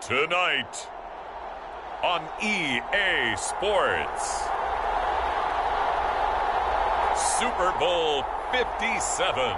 Tonight on EA Sports, Super Bowl 57.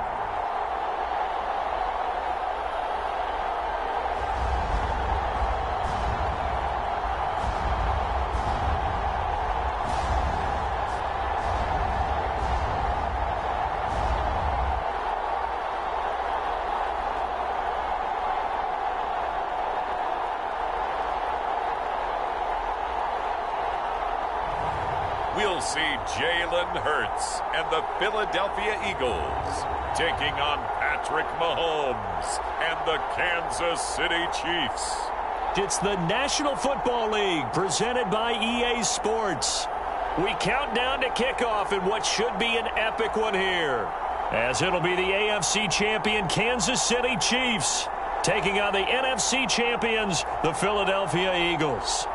We'll see Jalen Hurts and the Philadelphia Eagles taking on Patrick Mahomes and the Kansas City Chiefs. It's the National Football League presented by EA Sports. We count down to kickoff in what should be an epic one here, as it'll be the AFC champion Kansas City Chiefs taking on the NFC champions, the Philadelphia Eagles.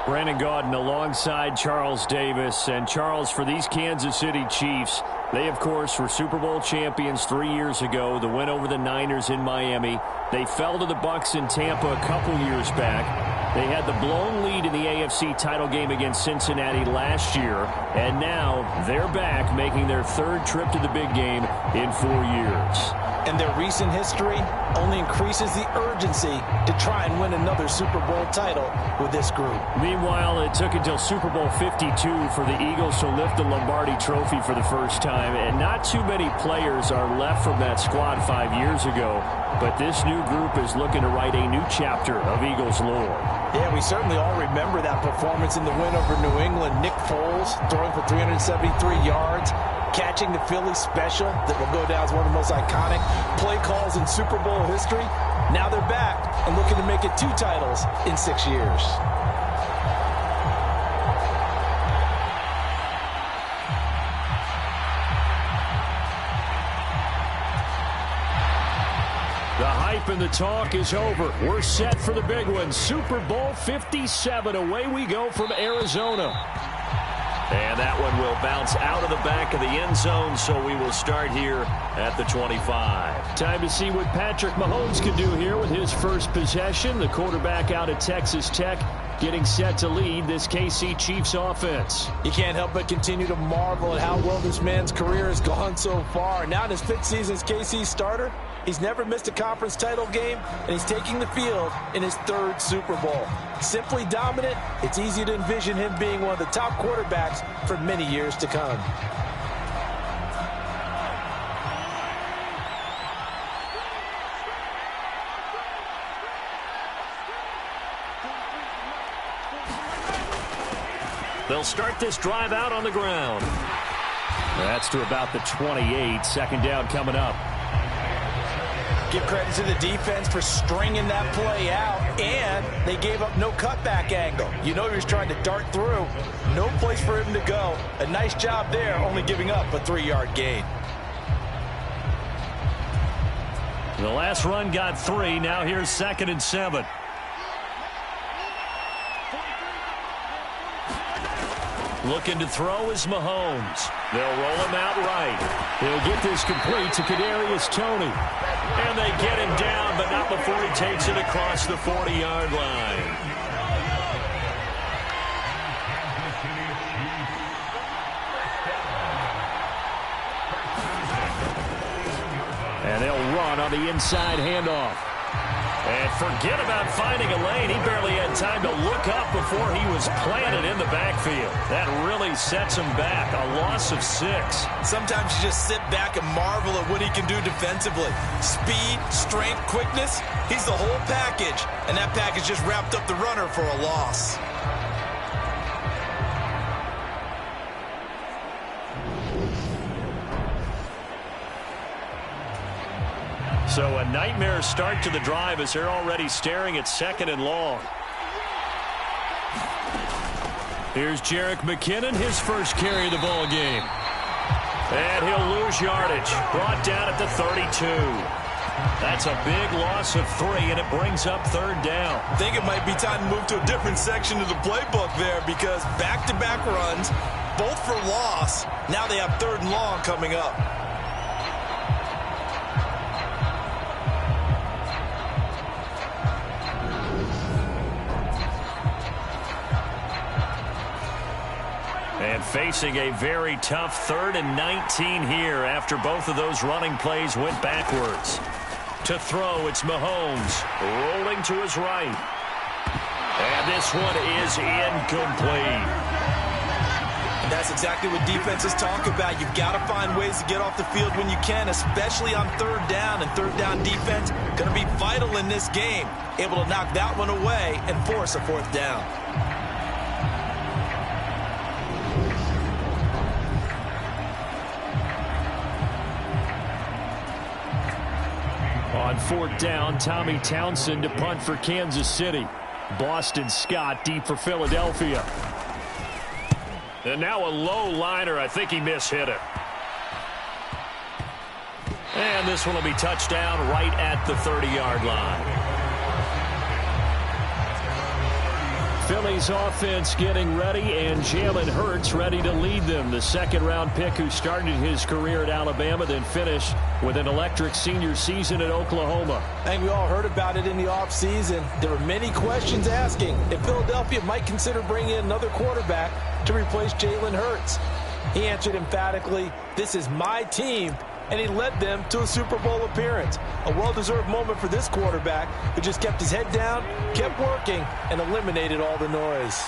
Brandon Gaudin alongside Charles Davis. And Charles, for these Kansas City Chiefs, they, of course, were Super Bowl champions 3 years ago. The win over the Niners in Miami. They fell to the Bucs in Tampa a couple years back. They had the blown lead in the AFC title game against Cincinnati last year. And now they're back, making their third trip to the big game in 4 years. And their recent history only increases the urgency to try and win another Super Bowl title with this group. Meanwhile, it took until Super Bowl 52 for the Eagles to lift the Lombardi Trophy for the first time, and not too many players are left from that squad 5 years ago, but this new group is looking to write a new chapter of Eagles lore. Yeah, we certainly all remember that performance in the win over New England. Nick Foles throwing for 373 yards. Catching the Philly special that will go down as one of the most iconic play calls in Super Bowl history. Now they're back and looking to make it 2 titles in 6 years. The hype and the talk is over. We're set for the big one. Super Bowl 57. Away we go from Arizona. And that one will bounce out of the back of the end zone, so we will start here at the 25. Time to see what Patrick Mahomes can do here with his first possession. The quarterback out of Texas Tech getting set to lead this KC Chiefs offense. You can't help but continue to marvel at how well this man's career has gone so far. Now in his 5th season as KC starter, he's never missed a conference title game, and he's taking the field in his 3rd Super Bowl. Simply dominant, it's easy to envision him being one of the top quarterbacks for many years to come. They'll start this drive out on the ground. That's to about the 28. Second down coming up. Give credit to the defense for stringing that play out, and they gave up no cutback angle. You know he was trying to dart through. No place for him to go. A nice job there, only giving up a 3-yard gain. The last run got 3. Now here's 2nd and 7. Looking to throw is Mahomes. They'll roll him out right. He'll get this complete to Kadarius Toney. And they get him down, but not before he takes it across the 40-yard line. And they'll run on the inside handoff. And forget about finding a lane. He barely had time to look up before he was planted in the backfield. That really sets him back. A loss of 6. Sometimes you just sit back and marvel at what he can do defensively. Speed, strength, quickness. He's the whole package. And that package just wrapped up the runner for a loss. So a nightmare start to the drive as they're already staring at 2nd and long. Here's Jerick McKinnon, his first carry of the ball game. And he'll lose yardage. Brought down at the 32. That's a big loss of 3, and it brings up 3rd down. I think it might be time to move to a different section of the playbook there, because back-to-back runs, both for loss. Now they have 3rd and long coming up. facing a very tough 3rd and 19 here after both of those running plays went backwards. To throw, it's Mahomes rolling to his right. And this one is incomplete. And that's exactly what defenses talk about. You've got to find ways to get off the field when you can, especially on 3rd down. And 3rd down defense going to be vital in this game. Able to knock that one away and force a 4th down. On 4th down, Tommy Townsend to punt for Kansas City. Boston Scott deep for Philadelphia. And now a low liner. I think he mishit it. And this one will be touchdown right at the 30-yard line. Philly's offense getting ready, and Jalen Hurts ready to lead them. The 2nd-round pick who started his career at Alabama, then finished with an electric senior season at Oklahoma. I think we all heard about it in the offseason. There were many questions asking if Philadelphia might consider bringing in another quarterback to replace Jalen Hurts. He answered emphatically, "This is my team," and he led them to a Super Bowl appearance. A well-deserved moment for this quarterback who just kept his head down, kept working, and eliminated all the noise.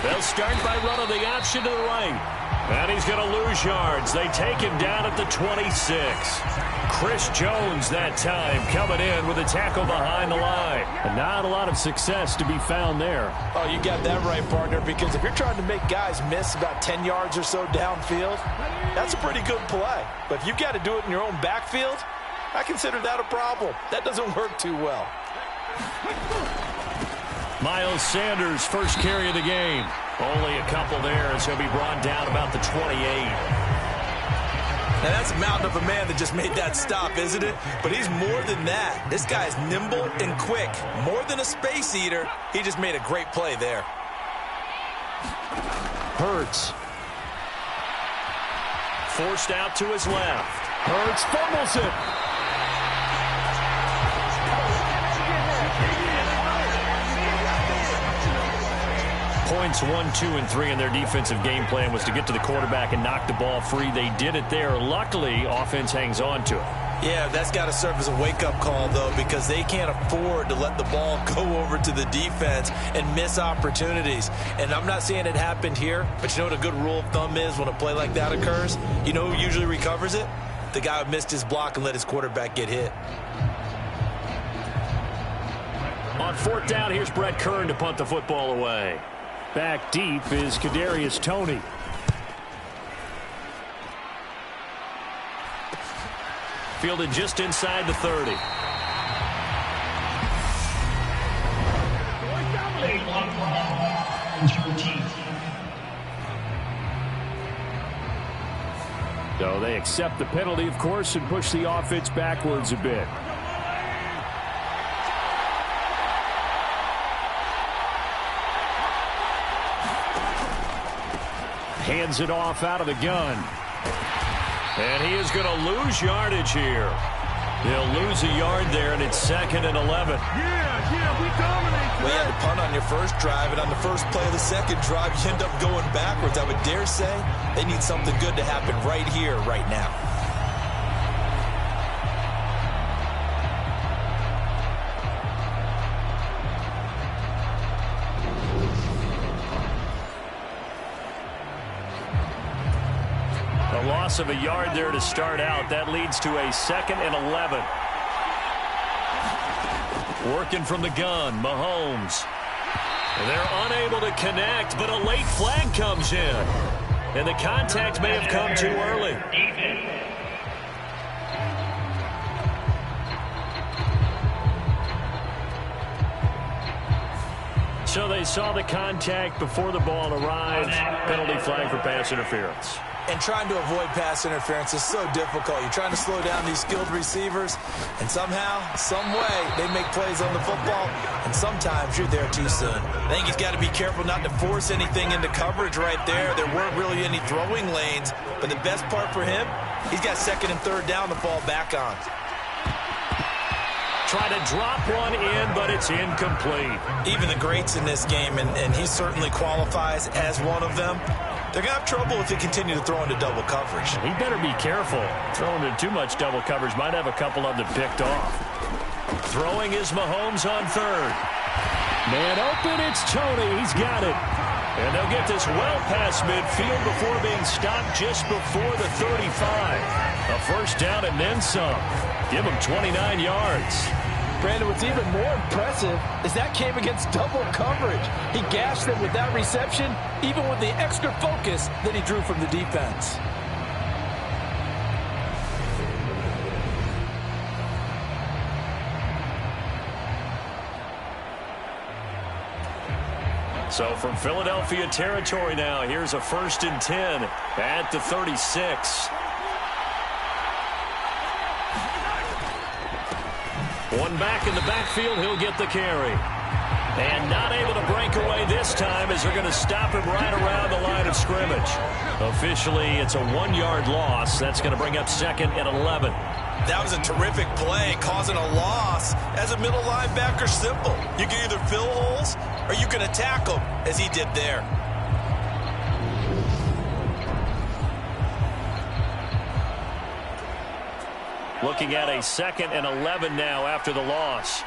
They'll start by running the option to the right. And he's going to lose yards. They take him down at the 26. Chris Jones that time coming in with a tackle behind the line. And not a lot of success to be found there. Oh, you got that right, partner, because if you're trying to make guys miss about 10 yards or so downfield, that's a pretty good play. But if you've got to do it in your own backfield, I consider that a problem. That doesn't work too well. Miles Sanders, first carry of the game. Only a couple there as he'll be brought down about the 28. Now that's a mountain of a man that just made that stop, isn't it? But he's more than that. This guy's nimble and quick. More than a space eater, he just made a great play there. Hurts. Forced out to his left. Hurts fumbles it. Points 1, 2, and 3 in their defensive game plan was to get to the quarterback and knock the ball free. They did it there. Luckily, offense hangs on to it. Yeah, that's got to serve as a wake-up call, though, because they can't afford to let the ball go over to the defense and miss opportunities. And I'm not saying it happened here, but you know what a good rule of thumb is when a play like that occurs? You know who usually recovers it? The guy who missed his block and let his quarterback get hit. On 4th down, here's Brett Kern to punt the football away. Back deep is Kadarius Toney. Fielded just inside the 30. So they accept the penalty, of course, and push the offense backwards a bit. Hands it off out of the gun. And he is going to lose yardage here. He'll lose a yard there, and it's 2nd and 11. Yeah, we dominate. Well, you had to punt on your first drive, and on the first play of the second drive, you end up going backwards. I would dare say they need something good to happen right here, right now. A loss of a yard there to start out. That leads to a 2nd and 11. Working from the gun, Mahomes. They're unable to connect, but a late flag comes in. And the contact may have come too early. So they saw the contact before the ball arrived. Penalty flag for pass interference. And trying to avoid pass interference is so difficult. You're trying to slow down these skilled receivers, and somehow, some way, they make plays on the football, and sometimes you're there too soon. I think he's got to be careful not to force anything into coverage right there. There weren't really any throwing lanes, but the best part for him, he's got 2nd and 3rd down to fall back on. Try to drop one in, but it's incomplete. Even the greats in this game, and he certainly qualifies as one of them, they're going to have trouble if they continue to throw into double coverage. He better be careful. Throwing into too much double coverage might have a couple of them picked off. Throwing is Mahomes on third. Man open, it's Tony. He's got it. And they'll get this well past midfield before being stopped just before the 35. A first down and then some. Give him 29 yards. Brandon, what's even more impressive is that came against double coverage. He gashed them with that reception, even with the extra focus that he drew from the defense. So from Philadelphia territory now, here's a 1st and 10 at the 36. One back in the backfield, he'll get the carry. And not able to break away this time as they're going to stop him right around the line of scrimmage. Officially, it's a 1-yard loss. That's going to bring up 2nd and 11. That was a terrific play, causing a loss. As a middle linebacker, simple. You can either fill holes or you can attack them, as he did there. Looking at a 2nd and 11 now after the loss.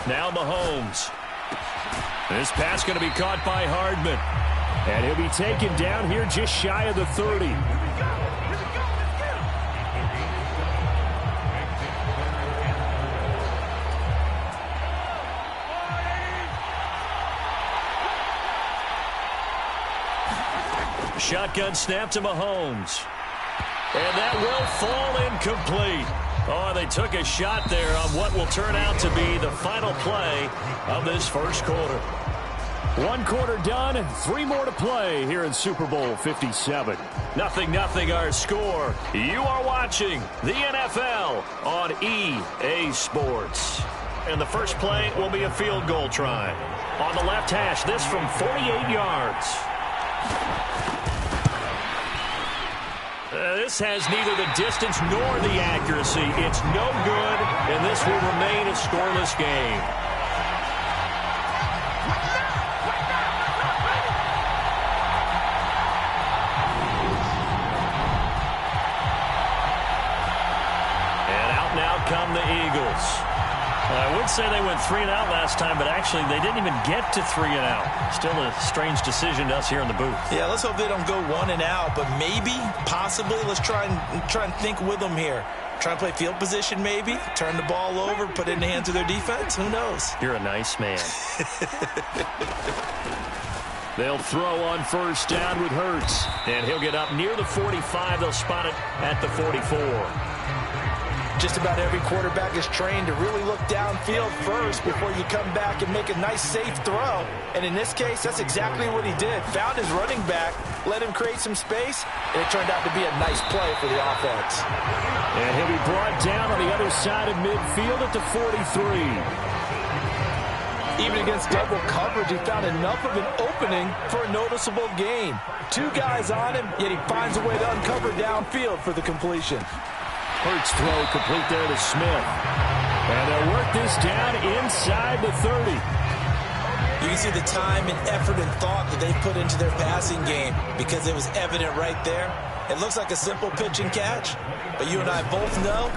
Now Mahomes. This pass going to be caught by Hardman. And he'll be taken down here just shy of the 30. Shotgun snap to Mahomes. And that will fall incomplete. Oh, they took a shot there on what will turn out to be the final play of this first quarter. 1 quarter done, 3 more to play here in Super Bowl 57. 0-0 our score. You are watching the NFL on EA Sports. And the first play will be a field goal try. On the left hash, this from 48 yards. This has neither the distance nor the accuracy. It's no good, and this will remain a scoreless game. And out now come the Eagles. I would say they went 3 and out last time, but actually they didn't even get to 3 and out. Still a strange decision to us here in the booth. Yeah, let's hope they don't go 1 and out, but maybe, possibly, let's try and think with them here. Try and play field position maybe, turn the ball over, put it in the hands of their defense. Who knows? You're a nice man. They'll throw on first down with Hurts, and he'll get up near the 45. They'll spot it at the 44. Just about every quarterback is trained to really look downfield first before you come back and make a nice, safe throw. And in this case, that's exactly what he did. Found his running back, let him create some space, and it turned out to be a nice play for the offense. And he'll be brought down on the other side of midfield at the 43. Even against double coverage, he found enough of an opening for a noticeable gain. 2 guys on him, yet he finds a way to uncover downfield for the completion. Hurts throw complete there to Smith. And they'll work this down inside the 30. You can see the time and effort and thought that they put into their passing game because it was evident right there. It looks like a simple pitch and catch, but you and I both know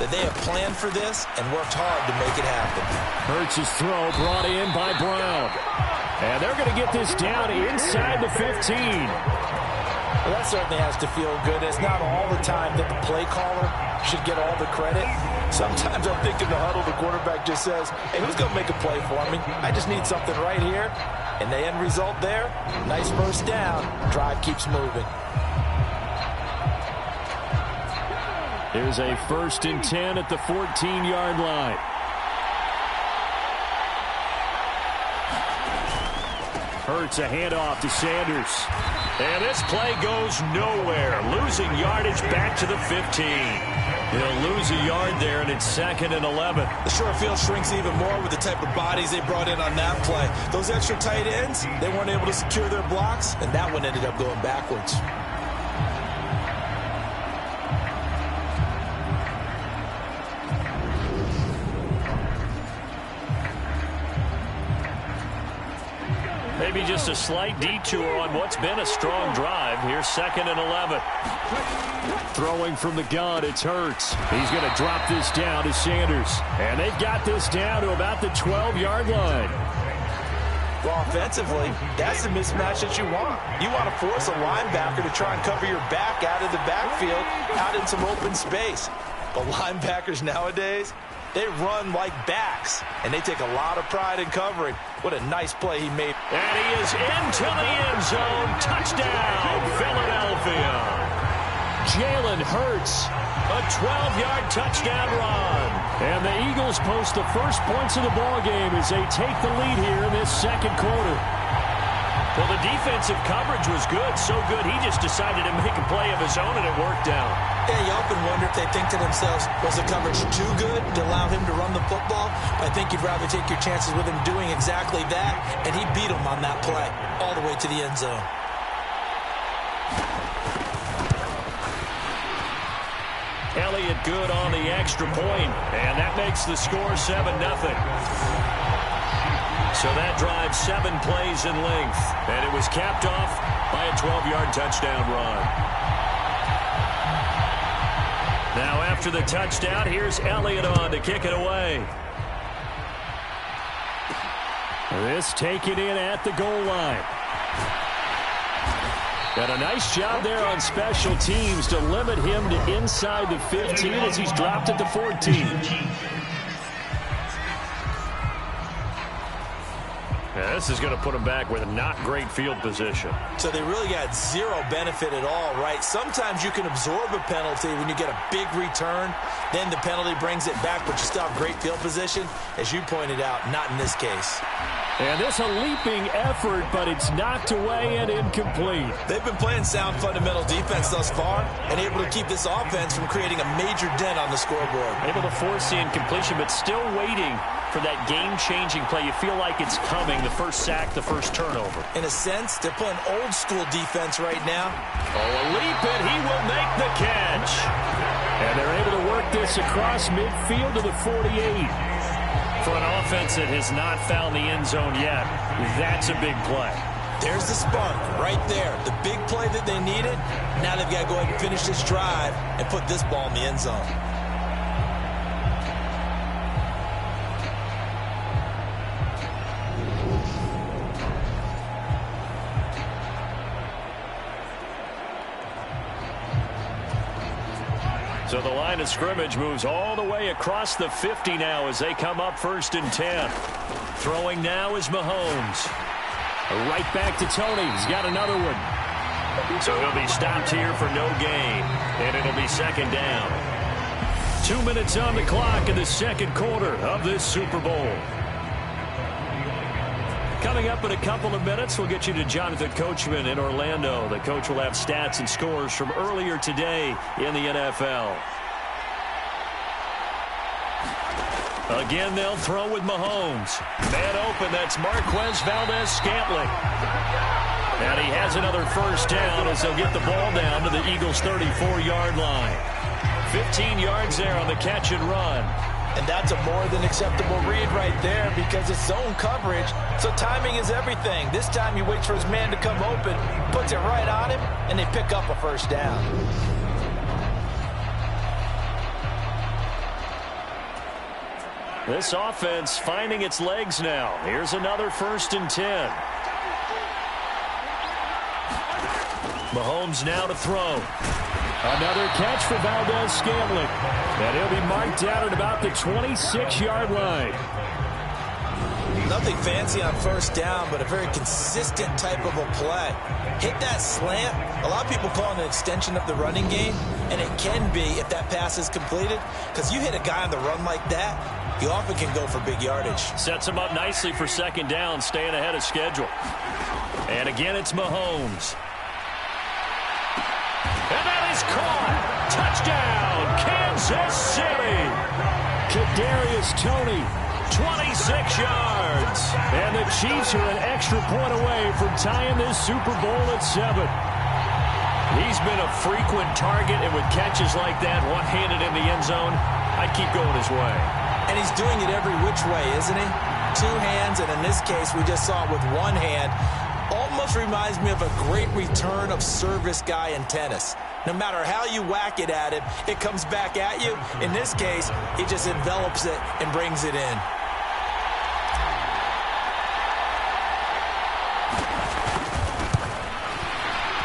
that they have planned for this and worked hard to make it happen. Hurts' throw brought in by Brown. And they're going to get this down inside the 15. Well, that certainly has to feel good. It's not all the time that the play caller should get all the credit. Sometimes I think in the huddle, the quarterback just says, hey, who's going to make a play for me? I just need something right here. And the end result there, nice first down. Drive keeps moving. There's a 1st and 10 at the 14-yard line. Hurts a handoff to Sanders. And this play goes nowhere. Losing yardage back to the 15. He'll lose a yard there, and it's 2nd and 11. The short field shrinks even more with the type of bodies they brought in on that play. Those extra tight ends, they weren't able to secure their blocks, and that one ended up going backwards. maybe just a slight detour on what's been a strong drive. Here's 2nd and 11. Throwing from the gun, it's Hurts. He's going to drop this down to Sanders. And they've got this down to about the 12-yard line. Well, offensively, that's the mismatch that you want. You want to force a linebacker to try and cover your back out of the backfield, out in some open space. But linebackers nowadays, they run like backs, and they take a lot of pride in covering. What a nice play he made. And he is into the end zone. Touchdown, Philadelphia. Jalen Hurts, a 12-yard touchdown run. And the Eagles post the first points of the ballgame as they take the lead here in this second quarter. Well, the defensive coverage was good, so good he just decided to make a play of his own, and it worked out. Yeah, you often wonder if they think to themselves, was the coverage too good to allow him to run the football? I think you'd rather take your chances with him doing exactly that, and he beat him on that play all the way to the end zone. Elliott good on the extra point, and that makes the score 7-0. So that drives 7 plays in length, and it was capped off by a 12-yard touchdown run. Now after the touchdown, here's Elliott on to kick it away. This taken in at the goal line. And a nice job there on special teams to limit him to inside the 15 as he's dropped at the 14. Yeah, this is going to put him back with not great field position. So they really got zero benefit at all, right? Sometimes you can absorb a penalty when you get a big return. Then the penalty brings it back, but you still have great field position. As you pointed out, not in this case. And this a leaping effort, but it's knocked away and incomplete. They've been playing sound fundamental defense thus far and able to keep this offense from creating a major dent on the scoreboard. Able to force the incompletion, but still waiting for that game-changing play. You feel like it's coming, the first sack, the first turnover. In a sense, they're playing old-school defense right now. Oh, a leap, and he will make the catch. And they're able to work this across midfield to the 48. For an offense that has not found the end zone yet, that's a big play. There's the spark right there. The big play that they needed. Now they've got to go ahead and finish this drive and put this ball in the end zone. So the line of scrimmage moves all the way across the 50 now as they come up 1st and 10. Throwing now is Mahomes. Right back to Tony. He's got another one. So he'll be stopped here for no gain. And it'll be 2nd down. 2 minutes on the clock in the second quarter of this Super Bowl. Coming up in a couple of minutes, we'll get you to Jonathan Coachman in Orlando. The coach will have stats and scores from earlier today in the NFL. Again, they'll throw with Mahomes. Man open, that's Marquez Valdez-Scantling. And he has another first down as they'll get the ball down to the Eagles' 34-yard line. 15 yards there on the catch and run. And that's a more than acceptable read right there because it's zone coverage, so timing is everything. This time he waits for his man to come open, puts it right on him, and they pick up a first down. This offense finding its legs now. Here's another 1st and 10. Mahomes now to throw. Another catch for Valdez-Scantling. And he'll be marked down at about the 26-yard line. Nothing fancy on first down, but a very consistent type of a play. Hit that slant. A lot of people call it an extension of the running game, and it can be if that pass is completed, because you hit a guy on the run like that, you often can go for big yardage. Sets him up nicely for 2nd down, staying ahead of schedule. And again, it's Mahomes. And that is caught. Touchdown, Kansas City. Kadarius Toney, 26 yards. And the Chiefs are an extra point away from tying this Super Bowl at 7. He's been a frequent target, and with catches like that, one-handed in the end zone, I'd keep going his way. And he's doing it every which way, isn't he? Two hands, and in this case, we just saw it with one hand. almost reminds me of a great return of service guy in tennis. No matter how you whack it at him, it comes back at you. In this case, he just envelops it and brings it in.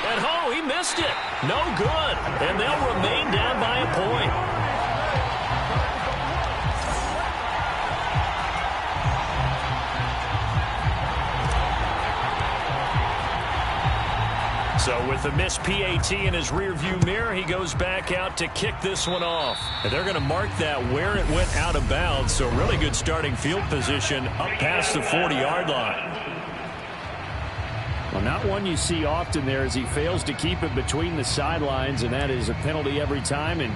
And oh, he missed it. No good. And they'll remain down by a point. So with the missed PAT in his rearview mirror, he goes back out to kick this one off. And they're going to mark that where it went out of bounds. So really good starting field position up past the 40-yard line. Well, not one you see often there as he fails to keep it between the sidelines, and that is a penalty every time, and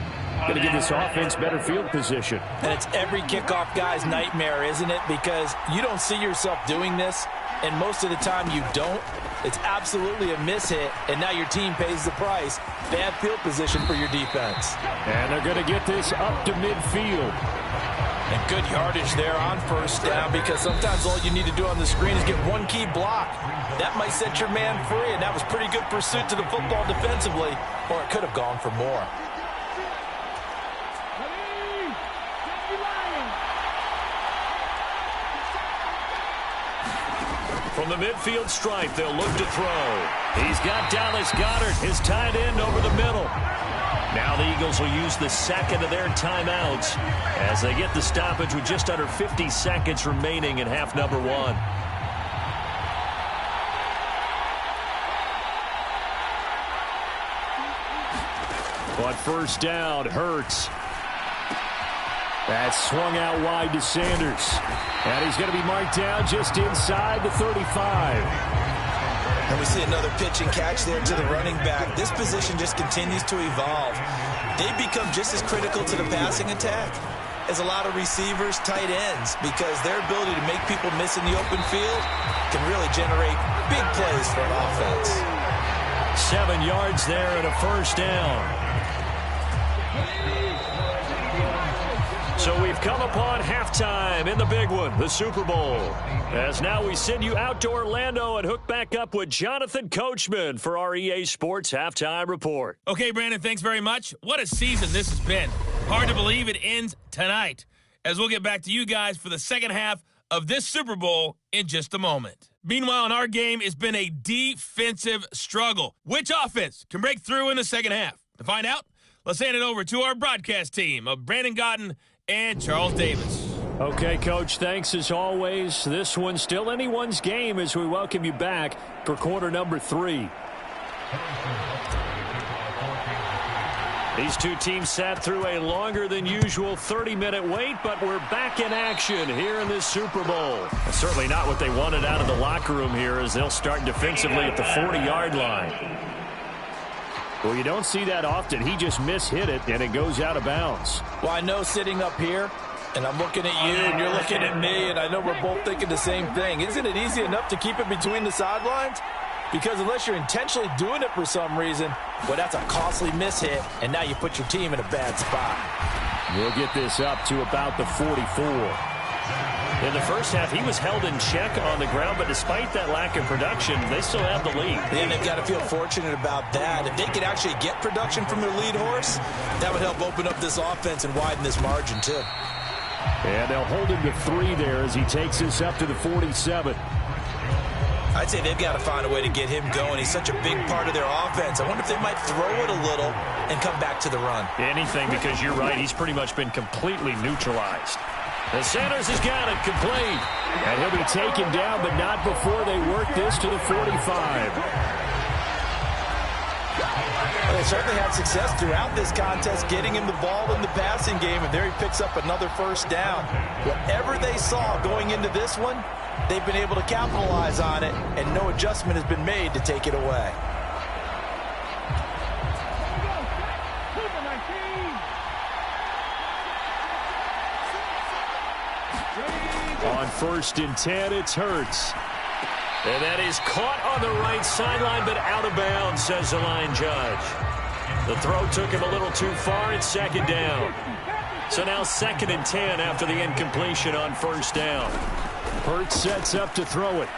going to give this offense better field position. And it's every kickoff guy's nightmare, isn't it? Because you don't see yourself doing this, and most of the time you don't. It's absolutely a mishit, and now your team pays the price. Bad field position for your defense. And they're going to get this up to midfield. And good yardage there on first down, because sometimes all you need to do on the screen is get one key block. That might set your man free, and that was pretty good pursuit to the football defensively, or it could have gone for more. From the midfield stripe, they'll look to throw. He's got Dallas Goedert, his tight end, over the middle. Now the Eagles will use the second of their timeouts as they get the stoppage with just under 50 seconds remaining in half number one. On first down, Hurts. That's swung out wide to Sanders. And he's going to be marked down just inside the 35. And we see another pitch and catch there to the running back. This position just continues to evolve. They become just as critical to the passing attack as a lot of receivers, tight ends, because their ability to make people miss in the open field can really generate big plays for an offense. 7 yards there and a first down. So we've come upon halftime in the big one, the Super Bowl. As now we send you out to Orlando and hook back up with Jonathan Coachman for our EA Sports Halftime Report. Okay, Brandon, thanks very much. What a season this has been. Hard to believe it ends tonight, as we'll get back to you guys for the second half of this Super Bowl in just a moment. Meanwhile, in our game, it's been a defensive struggle. Which offense can break through in the second half? To find out, let's hand it over to our broadcast team of Brandon Gaudin and Charles Davis. Okay, Coach, thanks as always. This one's still anyone's game as we welcome you back for quarter number 3. These two teams sat through a longer than usual 30-minute wait, but we're back in action here in this Super Bowl. Certainly not what they wanted out of the locker room here as they'll start defensively at the 40-yard line. Well, you don't see that often. He just mishit it, and it goes out of bounds. Well, I know sitting up here, and I'm looking at you, and you're looking at me, and I know we're both thinking the same thing. Isn't it easy enough to keep it between the sidelines? Because unless you're intentionally doing it for some reason, well, that's a costly mishit, and now you put your team in a bad spot. We'll get this up to about the 44. In the first half, he was held in check on the ground, but despite that lack of production, they still have the lead. And they've got to feel fortunate about that. If they could actually get production from their lead horse, that would help open up this offense and widen this margin, too. And they'll hold him to 3 there as he takes this up to the 47. I'd say they've got to find a way to get him going. He's such a big part of their offense. I wonder if they might throw it a little and come back to the run. Anything, because you're right, he's pretty much been completely neutralized. And Sanders has got it complete. And he'll be taken down, but not before they work this to the 45. They certainly had success throughout this contest getting him the ball in the passing game, and there he picks up another first down. Whatever they saw going into this one, they've been able to capitalize on it, and no adjustment has been made to take it away. On 1st and 10, it's Hurts. And that is caught on the right sideline, but out of bounds, says the line judge. The throw took him a little too far. It's 2nd down. So now 2nd and 10 after the incompletion on 1st down. Hurts sets up to throw it.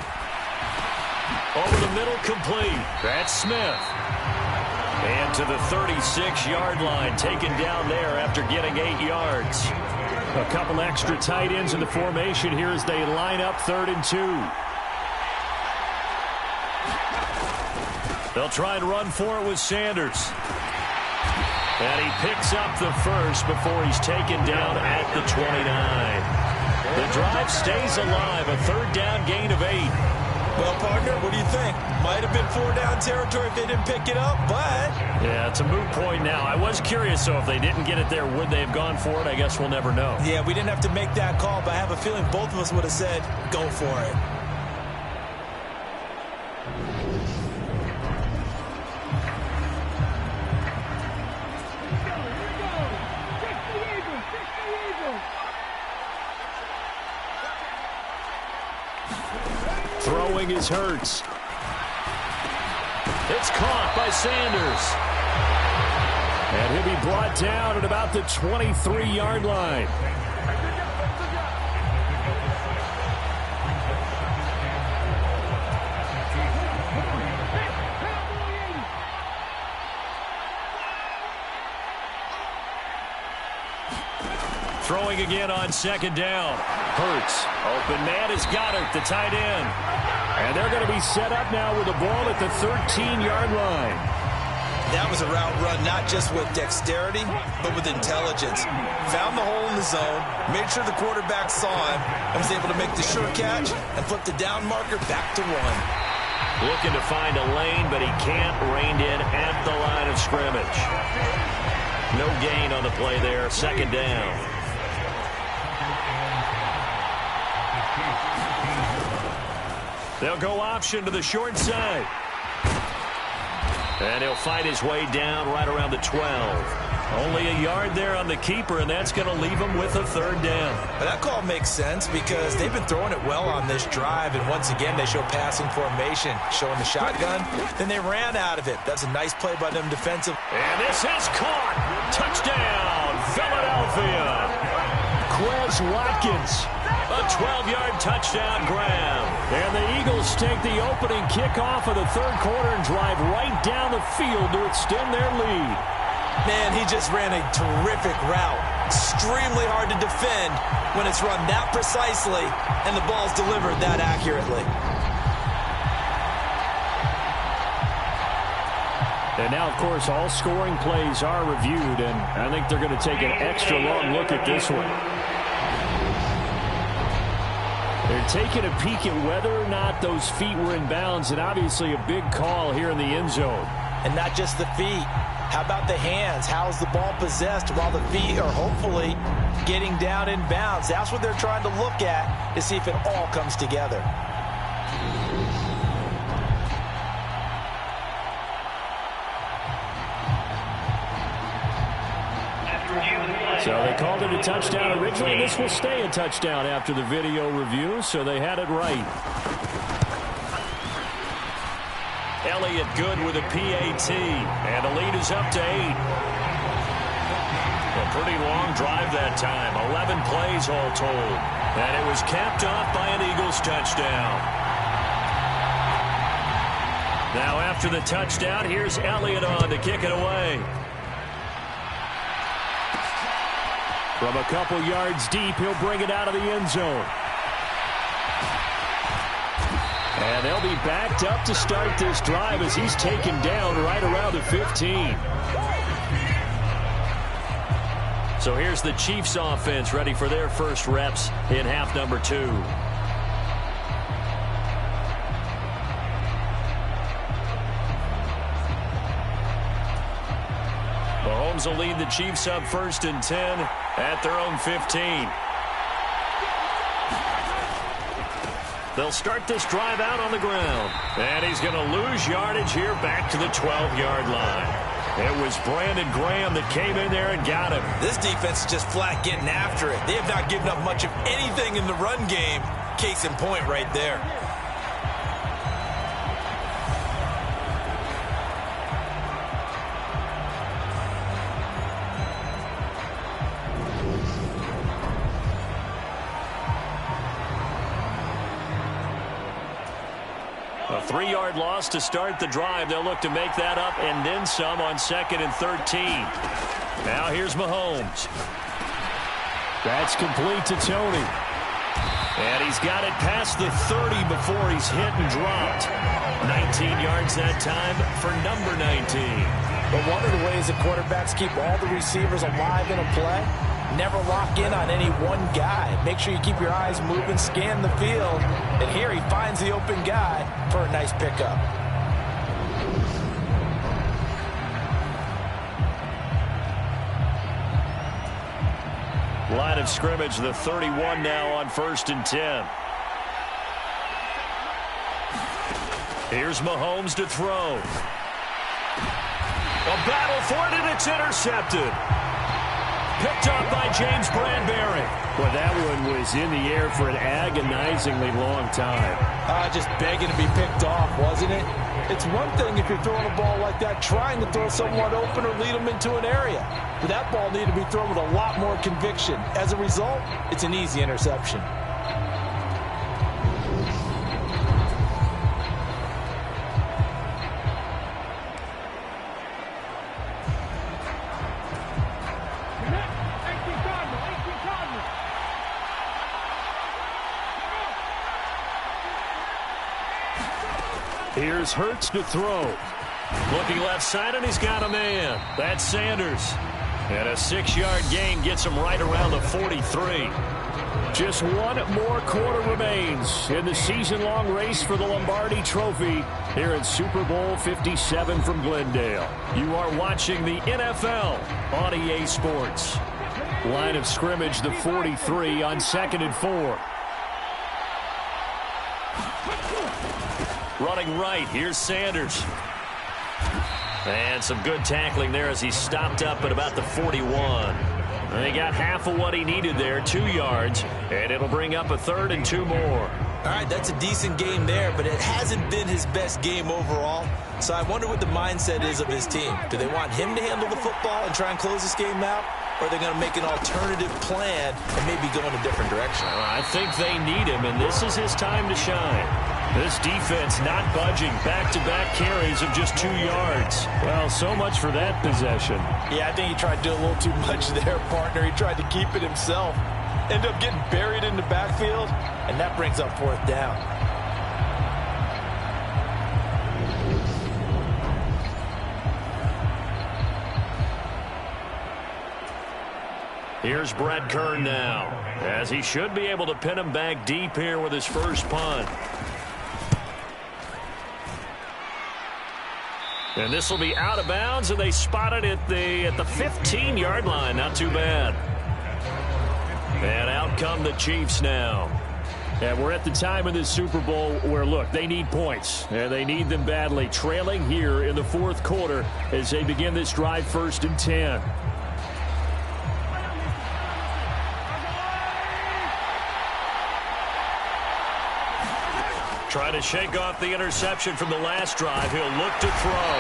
Over the middle, complete. That's Smith. And to the 36-yard line, taken down there after getting 8 yards. A couple extra tight ends in the formation here as they line up 3rd and 2. They'll try and run for it with Sanders. And he picks up the first before he's taken down at the 29. The drive stays alive, a 3rd down gain of 8. Well, partner, what do you think? Might have been 4-down territory if they didn't pick it up, but... Yeah, it's a moot point now. I was curious, though, if they didn't get it there, would they have gone for it? I guess we'll never know. Yeah, we didn't have to make that call, but I have a feeling both of us would have said, go for it. Throwing is Hurts. It's caught by Sanders. And he'll be brought down at about the 23-yard line. Throwing again on 2nd down. Hurts. Open man has got it, the tight end. And they're going to be set up now with the ball at the 13-yard line. That was a route run not just with dexterity, but with intelligence. Found the hole in the zone, made sure the quarterback saw him, and was able to make the sure catch and flip the down marker back to 1. Looking to find a lane, but he can't. Reined in at the line of scrimmage. No gain on the play there. 2nd down. They'll go option to the short side. And he'll fight his way down right around the 12. Only a yard there on the keeper, and that's going to leave him with a 3rd down. But that call makes sense because they've been throwing it well on this drive, and once again they show passing formation, showing the shotgun. Then they ran out of it. That's a nice play by them defensive. And this is caught. Touchdown, Philadelphia. Quez Watkins. A 12-yard touchdown grab. And the Eagles take the opening kickoff of the 3rd quarter and drive right down the field to extend their lead. Man, he just ran a terrific route. Extremely hard to defend when it's run that precisely and the ball's delivered that accurately. And now, of course, all scoring plays are reviewed, and I think they're going to take an extra long look at this one. They're taking a peek at whether or not those feet were in bounds, and obviously a big call here in the end zone. And not just the feet. How about the hands? How's the ball possessed while the feet are hopefully getting down in bounds? That's what they're trying to look at to see if it all comes together. So they called it a touchdown originally, and this will stay a touchdown after the video review, so they had it right. Elliott good with a PAT, and the lead is up to 8. A pretty long drive that time, 11 plays all told. And it was capped off by an Eagles touchdown. Now after the touchdown, here's Elliott on to kick it away. From a couple yards deep, he'll bring it out of the end zone. And they'll be backed up to start this drive as he's taken down right around the 15. So here's the Chiefs offense ready for their first reps in half number 2. Mahomes will lead the Chiefs up 1st and 10 at their own 15. They'll start this drive out on the ground. And he's going to lose yardage here back to the 12-yard line. It was Brandon Graham that came in there and got him. This defense is just flat getting after it. They have not given up much of anything in the run game. Case in point right there. A 3-yard loss to start the drive. They'll look to make that up and then some on 2nd and 13. Now here's Mahomes. That's complete to Tony. And he's got it past the 30 before he's hit and dropped. 19 yards that time for number 19. But one of the ways that quarterbacks keep all the receivers alive in a play, never lock in on any one guy. Make sure you keep your eyes moving, scan the field. And here he finds the open guy for a nice pickup. Line of scrimmage, the 31 now on 1st and 10. Here's Mahomes to throw. A battle for it, and it's intercepted. Picked up by James Bradbury. Well, that one was in the air for an agonizingly long time. Just begging to be picked off, wasn't it? It's one thing if you're throwing a ball like that, trying to throw someone open or lead them into an area. But that ball needed to be thrown with a lot more conviction. As a result, it's an easy interception. Here's Hurts to throw. Looking left side, and he's got a man. That's Sanders. And a 6-yard gain gets him right around the 43. Just one more quarter remains in the season-long race for the Lombardi Trophy here at Super Bowl 57 from Glendale. You are watching the NFL on EA Sports. Line of scrimmage, the 43 on 2nd and 4. Running right, here's Sanders. And some good tackling there as he stopped up at about the 41. And he got half of what he needed there, 2 yards, and it'll bring up a 3rd and 2 more. All right, that's a decent game there, but it hasn't been his best game overall. So I wonder what the mindset is of his team. Do they want him to handle the football and try and close this game out? Or are they going to make an alternative plan and maybe go in a different direction? I think they need him, and this is his time to shine. This defense not budging. Back-to-back carries of just 2 yards. Well, so much for that possession. Yeah, I think he tried to do a little too much there, partner. He tried to keep it himself. Ended up getting buried in the backfield, and that brings up 4th down. Here's Brett Kern now, as he should be able to pin him back deep here with his first punt. And this will be out of bounds, and they spot it at the 15-yard line. Not too bad. And out come the Chiefs now. And we're at the time of this Super Bowl where, look, they need points. And they need them badly. Trailing here in the 4th quarter as they begin this drive 1st and 10. Trying to shake off the interception from the last drive. He'll look to throw.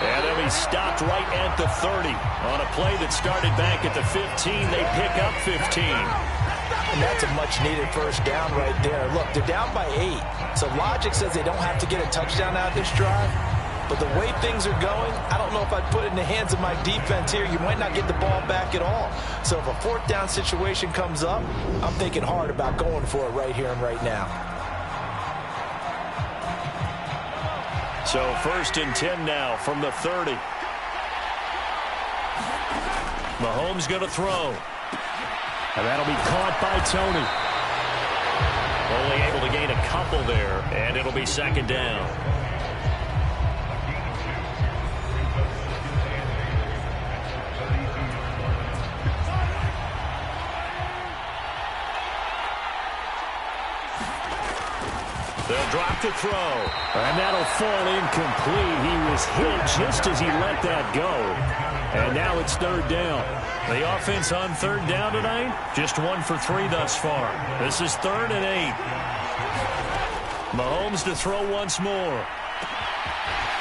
And then he stopped right at the 30. On a play that started back at the 15, they pick up 15. And that's a much-needed first down right there. Look, they're down by 8. So logic says they don't have to get a touchdown out of this drive. But the way things are going, I don't know if I'd put it in the hands of my defense here. You might not get the ball back at all. So if a 4th down situation comes up, I'm thinking hard about going for it right here and right now. So 1st and 10 now from the 30. Mahomes going to throw. And that'll be caught by Tony. Only able to gain a couple there, and it'll be 2nd down. They'll drop to throw. And that'll fall incomplete. He was hit just as he let that go. And now it's 3rd down. The offense on 3rd down tonight, just 1 for 3 thus far. This is 3rd and 8. Mahomes to throw once more.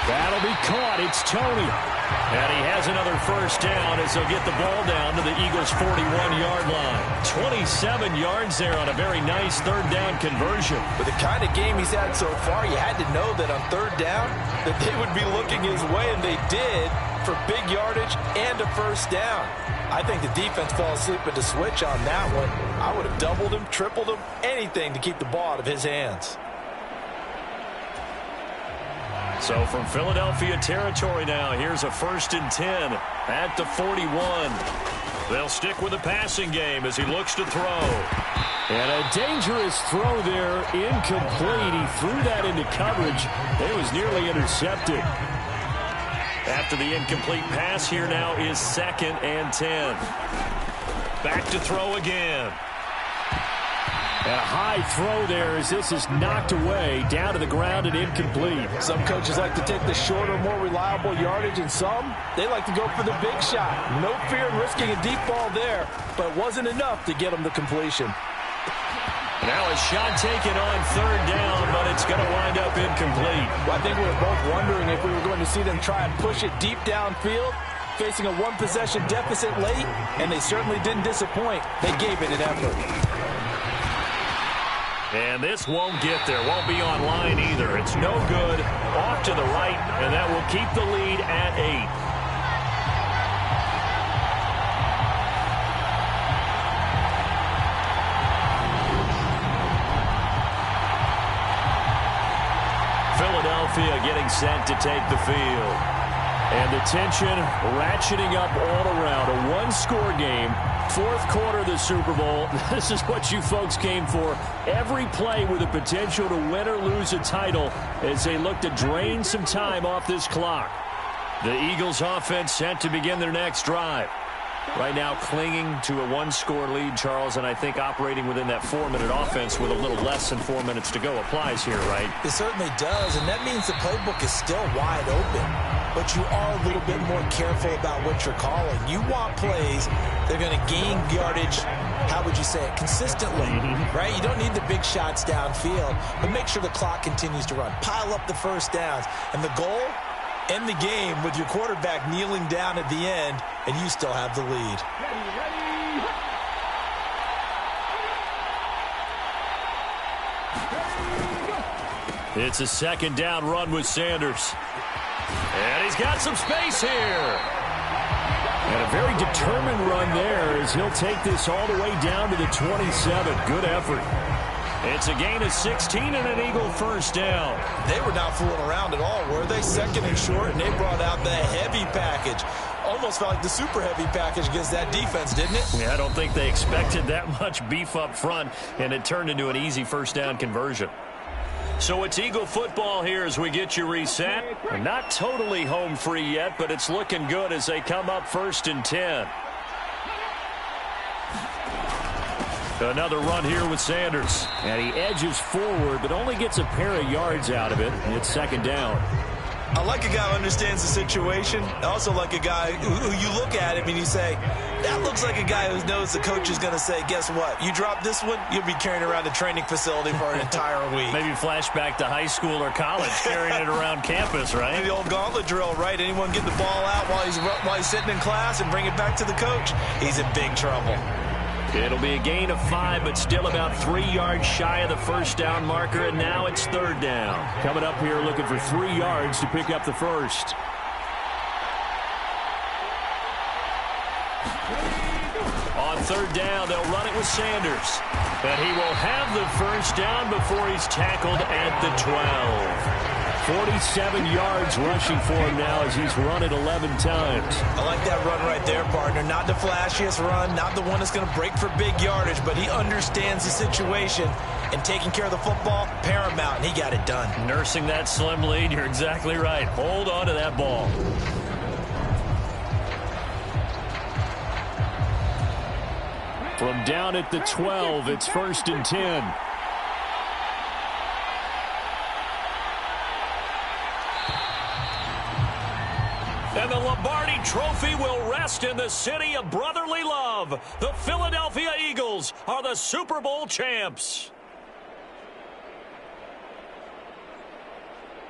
That'll be caught. It's Tony. And he has another first down as he'll get the ball down to the Eagles' 41-yard line. 27 yards there on a very nice third down conversion. With the kind of game he's had so far, you had to know that on third down that they would be looking his way, and they did, for big yardage and a first down. I think the defense fell asleep at the switch on that one. I would have doubled him, tripled him, anything to keep the ball out of his hands. So from Philadelphia territory now, here's a 1st and 10 at the 41. They'll stick with the passing game as he looks to throw. And a dangerous throw there, incomplete. He threw that into coverage. It was nearly intercepted. After the incomplete pass, here now is 2nd and 10. Back to throw again. And a high throw there as this is knocked away, down to the ground and incomplete. Some coaches like to take the shorter, more reliable yardage, and some, they like to go for the big shot. No fear in risking a deep ball there, but it wasn't enough to get them the completion. Now a shot taken on 3rd down, but it's going to wind up incomplete. Well, I think we were both wondering if we were going to see them try and push it deep downfield, facing a one-possession deficit late, and they certainly didn't disappoint. They gave it an effort. And this won't get there, won't be on line either. It's no good, off to the right, and that will keep the lead at 8. Philadelphia getting set to take the field. And the tension ratcheting up all around. A one-score game. 4th quarter of the Super Bowl. This is what you folks came for. Every play with the potential to win or lose a title as they look to drain some time off this clock. The Eagles offense set to begin their next drive. Right now clinging to a one-score lead, Charles, and I think operating within that 4-minute offense with a little less than 4 minutes to go applies here, right? It certainly does, and that means the playbook is still wide open. But you are a little bit more careful about what you're calling. You want plays that are going to gain yardage, how would you say it, consistently, right? You don't need the big shots downfield, but make sure the clock continues to run. Pile up the first downs. And the goal? End the game with your quarterback kneeling down at the end, and you still have the lead. It's a 2nd down run with Sanders. And he's got some space here. And a very determined run there as he'll take this all the way down to the 27. Good effort. It's a gain of 16 and an Eagle first down. They were not fooling around at all, were they? 2nd and short, and they brought out the heavy package. Almost felt like the super heavy package against that defense, didn't it? Yeah, I don't think they expected that much beef up front, and it turned into an easy first down conversion. So it's Eagle football here as we get you reset. Not totally home free yet, but it's looking good as they come up 1st and 10. Another run here with Sanders. And he edges forward, but only gets a pair of yards out of it. It's 2nd down. I like a guy who understands the situation. I also like a guy who you look at him and you say, that looks like a guy who knows the coach is going to say, guess what? You drop this one, you'll be carrying around a training facility for an entire week. Maybe flashback to high school or college, carrying it around campus, right? The old gauntlet drill, right? Anyone get the ball out while he's sitting in class and bring it back to the coach, he's in big trouble. It'll be a gain of 5, but still about 3 yards shy of the first down marker, and now it's 3rd down. Coming up here looking for 3 yards to pick up the first. On 3rd down, they'll run it with Sanders. And he will have the first down before he's tackled at the 12. 47 yards rushing for him now as he's run it 11 times. I like that run right there, partner. Not the flashiest run, not the one that's going to break for big yardage, but he understands the situation, and taking care of the football, paramount, and he got it done. Nursing that slim lead, you're exactly right. Hold on to that ball. From down at the 12, it's 1st and 10. And the Lombardi Trophy will rest in the city of brotherly love. The Philadelphia Eagles are the Super Bowl champs.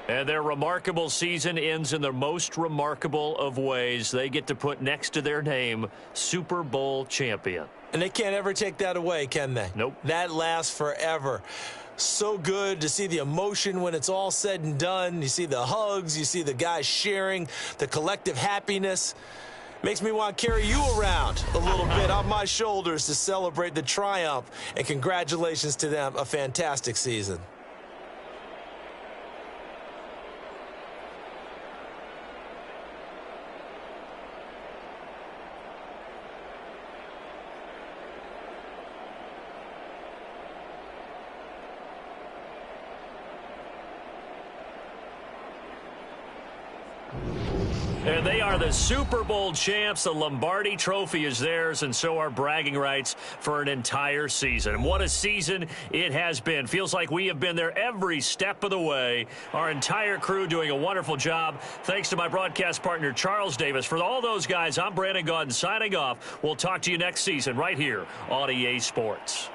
And their remarkable season ends in the most remarkable of ways. They get to put next to their name, Super Bowl champion. And they can't ever take that away, can they? Nope. That lasts forever. So good to see the emotion when it's all said and done. You see the hugs, you see the guys sharing, the collective happiness. Makes me want to carry you around a little bit on my shoulders to celebrate the triumph. And congratulations to them, a fantastic season. And they are the Super Bowl champs. The Lombardi Trophy is theirs, and so are bragging rights for an entire season. And what a season it has been. Feels like we have been there every step of the way. Our entire crew doing a wonderful job. Thanks to my broadcast partner, Charles Davis. For all those guys, I'm Brandon Gaudin signing off. We'll talk to you next season right here on EA Sports.